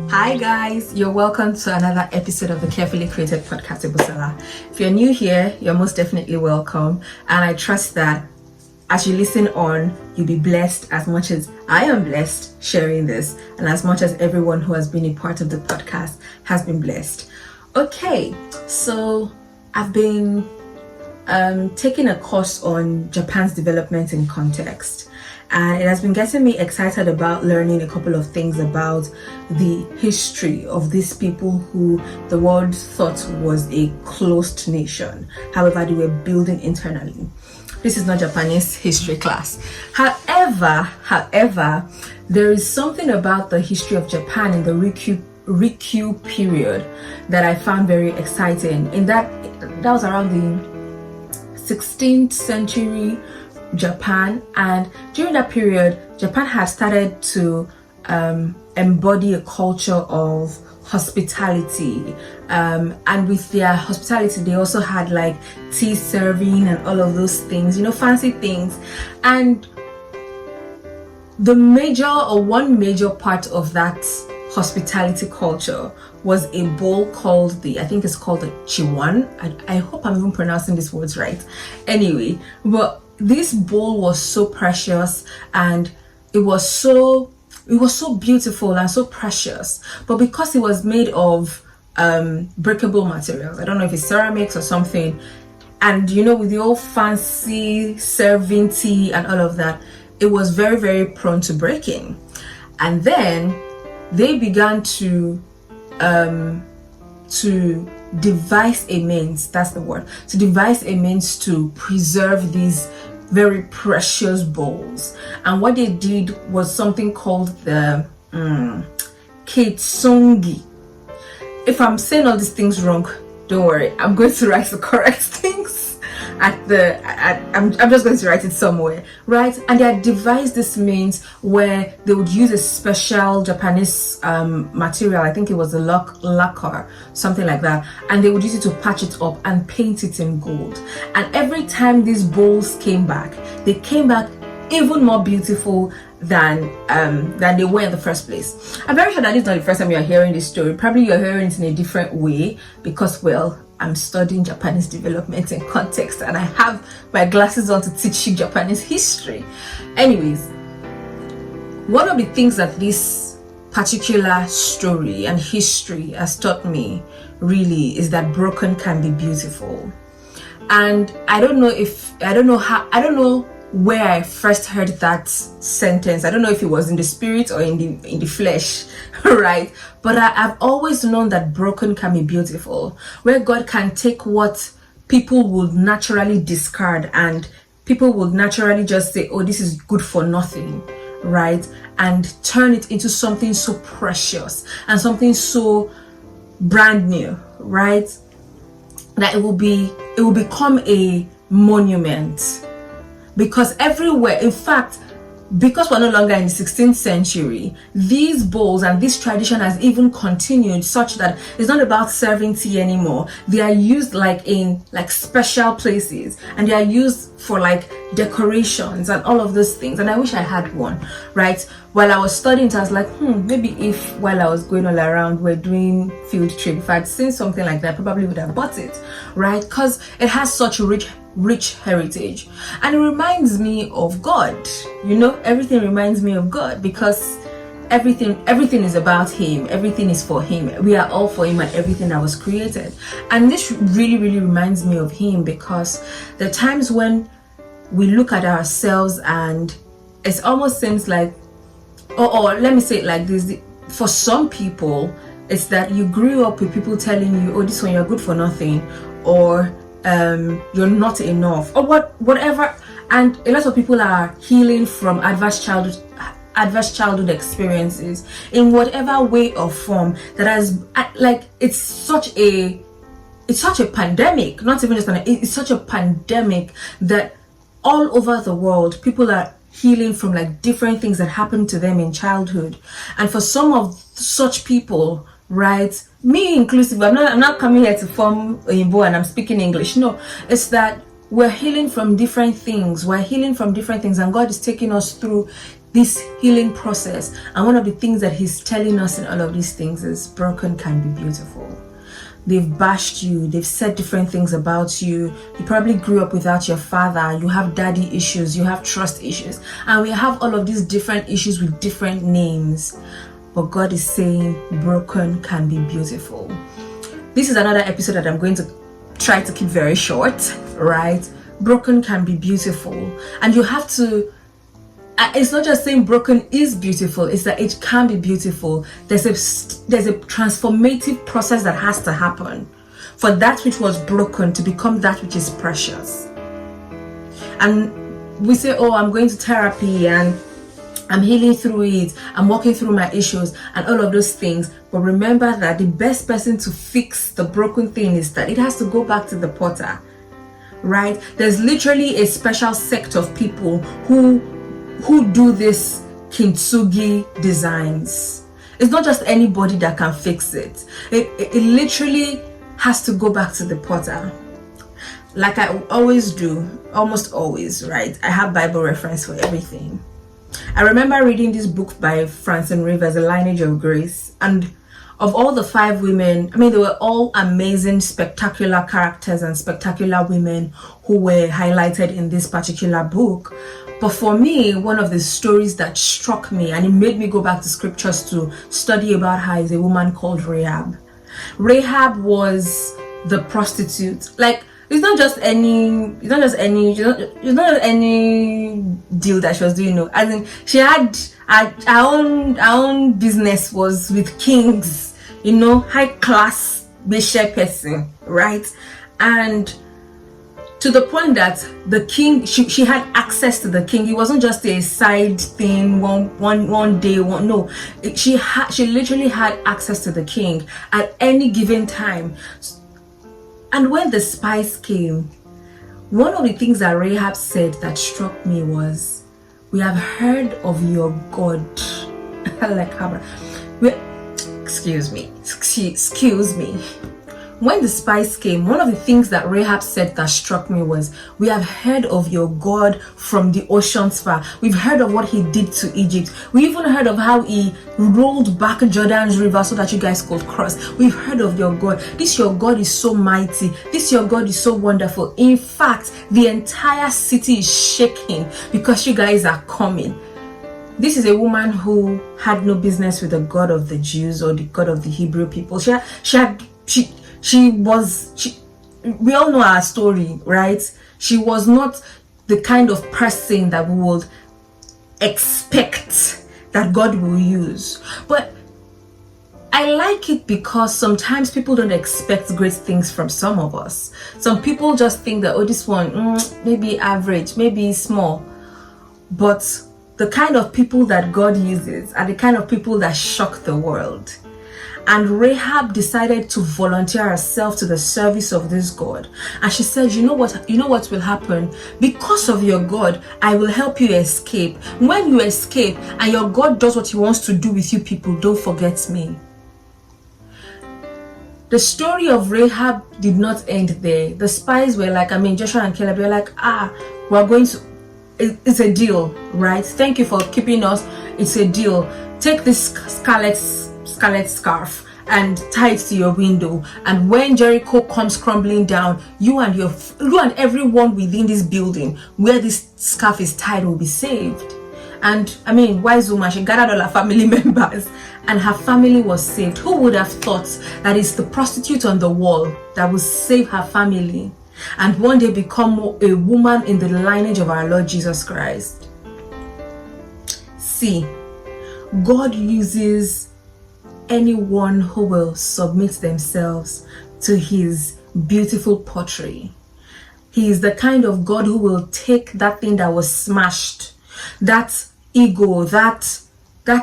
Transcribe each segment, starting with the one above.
Hi guys, you're welcome to another episode of the Carefully Created Podcast Ebusala. If you're new here, you're most definitely welcome, and I trust that as you listen on, you'll be blessed as much as I am blessed sharing this, and as much as everyone who has been a part of the podcast has been blessed. Okay, so I've been taking a course on Japan's development in context, and it has been getting me excited about learning a couple of things about the history of these people who the world thought was a closed nation. However, they were building internally. This is not Japanese history class. However, there is something about the history of Japan in the Rikyu period that I found very exciting. In that was around the 16th century Japan, and during that period Japan had started to embody a culture of hospitality, and with their hospitality they also had like tea serving and all of those things, fancy things. And one major part of that hospitality culture was a bowl called I think it's called the chiwan. I hope I'm even pronouncing these words right. Anyway, but this bowl was so precious, and it was so beautiful and so precious, but because it was made of breakable materials, I don't know if it's ceramics or something, and with the old fancy serving tea and all of that, it was very, very prone to breaking. And then they began to devise a means, that's the word, to devise a means to preserve these very precious bowls. And what they did was something called the Kintsugi. If I'm saying all these things wrong, don't worry, I'm going to write the correct things I'm just going to write it somewhere, right? And they had devised this means where they would use a special Japanese material, I think it was a lacquer, something like that, and they would use it to patch it up and paint it in gold. And every time these bowls came back, they came back even more beautiful than they were in the first place. I'm very sure that this is not the first time you're hearing this story. Probably you're hearing it in a different way because, well, I'm studying Japanese development in context and I have my glasses on to teach you Japanese history. Anyways, one of the things that this particular story and history has taught me really is that broken can be beautiful. And I don't know where I first heard that sentence. I don't know if it was in the spirit or in the flesh, right? But I've always known that broken can be beautiful, where God can take what people would naturally discard and people would naturally just say, oh, this is good for nothing, right? And turn it into something so precious and something so brand new, right? That it will become a monument. Because everywhere, in fact, because we're no longer in the 16th century, these bowls and this tradition has even continued such that it's not about serving tea anymore. They are used in special places, and they are used for decorations and all of those things. And I wish I had one, right? While I was studying, I was like, maybe if while I was going all around, we're doing field trip, if I'd seen something like that, I probably would have bought it, right? Because it has such rich heritage, and it reminds me of God. Everything reminds me of God because everything is about Him, everything is for Him, we are all for Him and everything that was created. And this really, really reminds me of Him because there are times when we look at ourselves and it almost seems like, or let me say it like this, for some people it's that you grew up with people telling you, oh, this one, you're good for nothing, or you're not enough, or whatever. And a lot of people are healing from adverse childhood experiences in whatever way or form that has it's such a pandemic, not even just it's such a pandemic that all over the world people are healing from different things that happened to them in childhood. And for some of such people, right, me inclusive, I'm not coming here to form Oyinbo and I'm speaking English. No, it's that we're healing from different things. And God is taking us through this healing process. And one of the things that he's telling us in all of these things is broken can be beautiful. They've bashed you, they've said different things about you. You probably grew up without your father, you have daddy issues, you have trust issues, and we have all of these different issues with different names. But God is saying broken can be beautiful. This is another episode that I'm going to try to keep very short, right? Broken can be beautiful. And you have to, it's not just saying broken is beautiful, it's that it can be beautiful. There's a transformative process that has to happen for that which was broken to become that which is precious. And we say, oh, I'm going to therapy and I'm healing through it, I'm walking through my issues and all of those things. But remember that the best person to fix the broken thing is that it has to go back to the potter, right? There's literally a special sect of people who do this Kintsugi designs. It's not just anybody that can fix it. It literally has to go back to the potter. Like I always do, almost always, right? I have Bible reference for everything. I remember reading this book by Francine Rivers, A Lineage of Grace, and of all the 5 women, I mean, they were all amazing, spectacular characters and spectacular women who were highlighted in this particular book. But for me, one of the stories that struck me, and it made me go back to scriptures to study about her, is a woman called Rahab. Rahab was the prostitute. Like, it's not just any deal that she was doing. No, as in she had her own business was with kings, high class bishop person, right? And to the point that the king, she had access to the king. It wasn't just a side thing, one day. No, she literally had access to the king at any given time. And when the spies came, one of the things that Rahab said that struck me was, "We have heard of your God." Excuse me. When the spies came, one of the things that Rahab said that struck me was, "We have heard of your God from the oceans far. We've heard of what he did to Egypt. We even heard of how he rolled back Jordan's river so that you guys could cross. We've heard of your God. This your God is so mighty. This your God is so wonderful. In fact, the entire city is shaking because you guys are coming." This is a woman who had no business with the God of the Jews or the God of the Hebrew people. We all know our story, right? She was not the kind of person that we would expect that God will use. But I like it because sometimes people don't expect great things from some of us. Some people just think that, oh, this one, maybe average, maybe small. But the kind of people that God uses are the kind of people that shock the world. And Rahab decided to volunteer herself to the service of this God. And she said, you know what will happen? Because of your God, I will help you escape. When you escape and your God does what he wants to do with you people, don't forget me. The story of Rahab did not end there. The spies were like, Joshua and Caleb were like, we're going to, it's a deal, right? Thank you for keeping us. It's a deal. Take this scarlet scarf and tie it to your window, and when Jericho comes crumbling down, you and everyone within this building where this scarf is tied will be saved. And wise woman, she gathered all her family members and her family was saved. Who would have thought that it's the prostitute on the wall that will save her family and one day become a woman in the lineage of our Lord Jesus Christ? See, God uses anyone who will submit themselves to his beautiful pottery. He is the kind of God who will take that thing that was smashed, that ego, that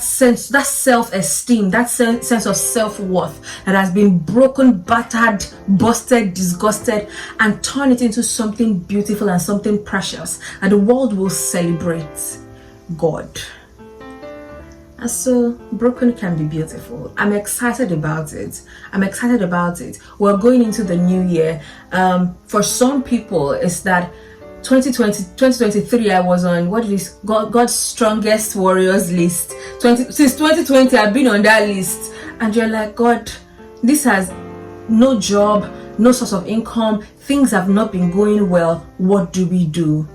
sense, that self-esteem, that sense of self-worth that has been broken, battered, busted, disgusted, and turn it into something beautiful and something precious, and the world will celebrate God. And so broken can be beautiful. I'm excited about it. We're going into the new year. For some people, it's that 2023 I was on God's strongest warriors list. Since 2020 I've been on that list, and you're like, God, this has no job, no source of income, things have not been going well. What do we do?